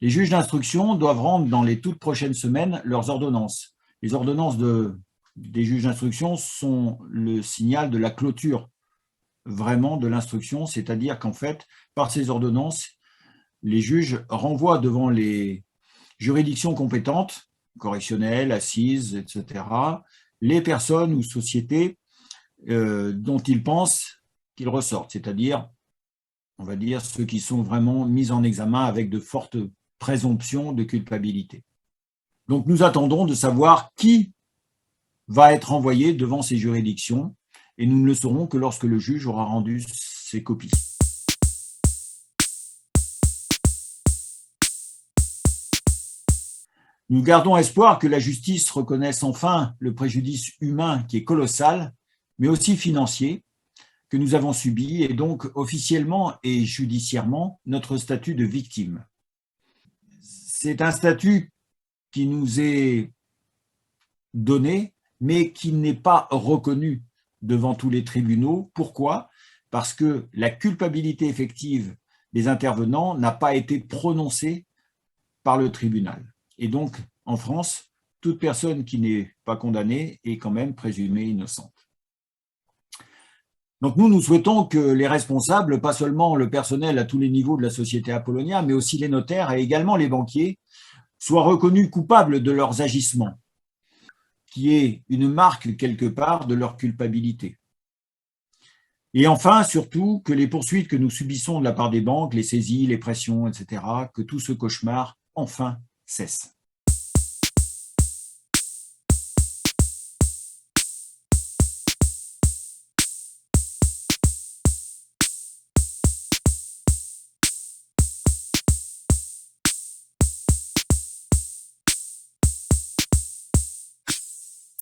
Les juges d'instruction doivent rendre dans les toutes prochaines semaines leurs ordonnances. Les ordonnances des juges d'instruction sont le signal de la clôture vraiment de l'instruction, c'est-à-dire qu'en fait, par ces ordonnances, les juges renvoient devant les juridictions compétentes, correctionnelles, assises, etc., les personnes ou sociétés dont ils pensent qu'ils ressortent, c'est-à-dire, on va dire, ceux qui sont vraiment mis en examen avec de fortes présomptions de culpabilité. Donc nous attendons de savoir qui va être envoyé devant ces juridictions et nous ne le saurons que lorsque le juge aura rendu ses copies. Nous gardons espoir que la justice reconnaisse enfin le préjudice humain qui est colossal, mais aussi financier, que nous avons subi, et donc officiellement et judiciairement notre statut de victime. C'est un statut qui nous est donné, mais qui n'est pas reconnu devant tous les tribunaux. Pourquoi? Parce que la culpabilité effective des intervenants n'a pas été prononcée par le tribunal. Et donc, en France, toute personne qui n'est pas condamnée est quand même présumée innocente. Donc nous souhaitons que les responsables, pas seulement le personnel à tous les niveaux de la société Apollonia, mais aussi les notaires et également les banquiers, soient reconnus coupables de leurs agissements, qui est une marque quelque part de leur culpabilité. Et enfin, surtout, que les poursuites que nous subissons de la part des banques, les saisies, les pressions, etc., que tout ce cauchemar, enfin, cesse.